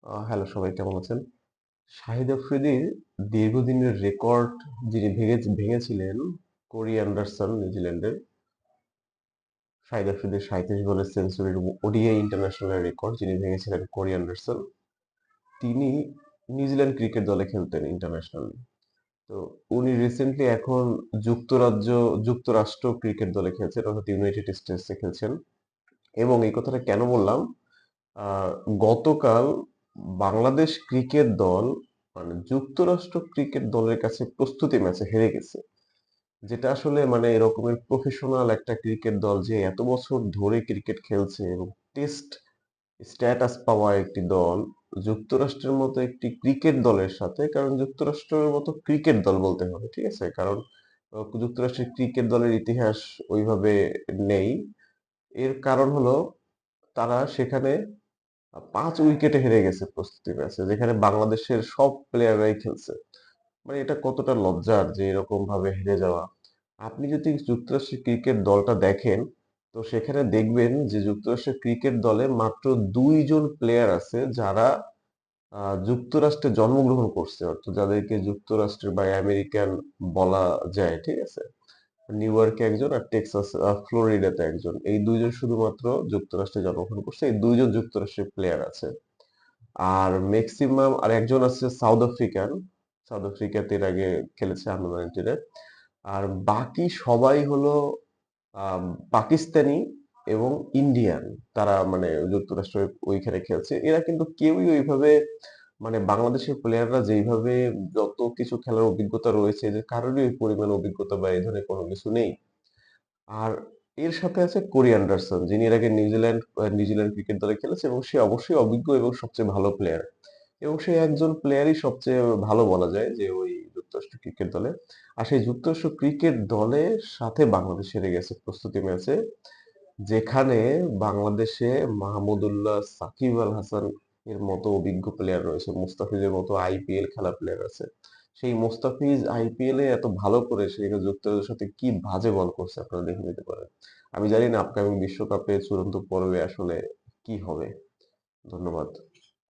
Hello, সবাই কেমন আছেন? শাহিদ আফ্রিদির দীর্ঘদিনের রেকর্ড যিনি ভেঙেছিলেন কোরি অ্যান্ডারসন, নিউজিল্যান্ডের। শাহিদ আফ্রিদির 37 বলের সেঞ্চুরির ওডিআই ইন্টারন্যাশনাল রেকর্ড যিনি ভেঙেছিলেন কোরি অ্যান্ডারসন। তিনি নিউজিল্যান্ড ক্রিকেট দলে খেলতেন ইন্টারন্যাশনালি। তো উনি রিসেন্টলি এখন যুক্তরাষ্ট্র ক্রিকেট দলে খেলছেন, অর্থাৎ ইউনাইটেড স্টেটসে খেলছেন। এবং এই কথাটা কেন বললাম? আহ, গতকাল বাংলাদেশ ক্রিকেট দল মানে যুক্তরাষ্ট্র ক্রিকেট দলের কাছে প্রস্তুতি ম্যাচে হেরে গেছে, যেটা আসলে মানে এরকমের প্রফেশনাল একটা ক্রিকেট দল যে এত বছর ধরে ক্রিকেট খেলছে এবং টেস্ট স্ট্যাটাস পাওয়া একটি দল যুক্তরাষ্ট্রের মতো একটি ক্রিকেট দলের সাথে, কারণ যুক্তরাষ্ট্রের মতো ক্রিকেট দল বলতে হবে, ঠিক আছে, কারণ যুক্তরাষ্ট্রের ক্রিকেট দলের ইতিহাস ওইভাবে নেই। এর কারণ হলো তারা সেখানে 5 উইকেটে হেরে গেছে প্রস্তুতি ম্যাচে, যেখানে বাংলাদেশের সব প্লেয়াররাই খেলছে। মানে এটা কতটা লজ্জার যে এরকম ভাবে হেরে যাওয়া। আপনি যদি যুক্তরাষ্ট্রের ক্রিকেট দলটা দেখেন, তো সেখানে দেখবেন যে যুক্তরাষ্ট্রের ক্রিকেট দলে মাত্র 2 জন প্লেয়ার আছে যারা যুক্তরাষ্ট্রে জন্মগ্রহণ করছে, অর্থাৎ যাদেরকে যুক্তরাষ্ট্রের বা আমেরিকান বলা যায়, ঠিক আছে। নিউ ইয়র্কে একজন আর টেক্সাস ফ্লোরিডাতে একজন, এই 2 জন শুধুমাত্র যুক্তরাষ্ট্রে জন্মগ্রহণ করছে, এই 2 জন যুক্তরাষ্ট্রের প্লেয়ার আছে। আর ম্যাক্সিমাম আর একজন আছে সাউথ আফ্রিকান, সাউথ আফ্রিকাতে এর আগে খেলেছে আন্ডার 19-এ। আর বাকি সবাই হলো আম, পাকিস্তানি এবং ইন্ডিয়ান। তারা মানে যুক্তরাষ্ট্রের ওইখানে খেলছে, এরা কিন্তু কেউই ওইভাবে মানে বাংলাদেশের প্লেয়াররা যেইভাবে যত কিছু খেলার অভিজ্ঞতা রয়েছে, যে কারোরই ওই পরিমাণ অভিজ্ঞতা বা এই ধরনের কোনো কিছু নেই। আর এর সাথে আছে কোরি অ্যান্ডারসন, যিনি এর আগে নিউজিল্যান্ড ক্রিকেট দলে খেলেছে এবং সে অবশ্যই অভিজ্ঞ এবং সবচেয়ে ভালো প্লেয়ার, এবং সে একজন প্লেয়ারই সবচেয়ে ভালো বলা যায় যে ওই যুক্তরাষ্ট্র ক্রিকেট দলে। আর সেই যুক্তরাষ্ট্র ক্রিকেট দলের সাথে বাংলাদেশ হেরে গেছে প্রস্তুতি ম্যাচে, যেখানে বাংলাদেশে মাহমুদুল্লাহ, সাকিব আল হাসান এর মতো অভিজ্ঞ প্লেয়ার রয়েছে, মুস্তাফিজের মতো আইপিএল খেলা প্লেয়ার আছে। সেই মুস্তাফিজ আইপিএল এ এত ভালো করে সে যুক্তরাজ্যের সাথে কি বাজে বল করছে আপনারা দেখে নিতে পারেন। আমি জানি না আপকামিং বিশ্বকাপে চূড়ান্ত পর্বে আসলে কি হবে। ধন্যবাদ।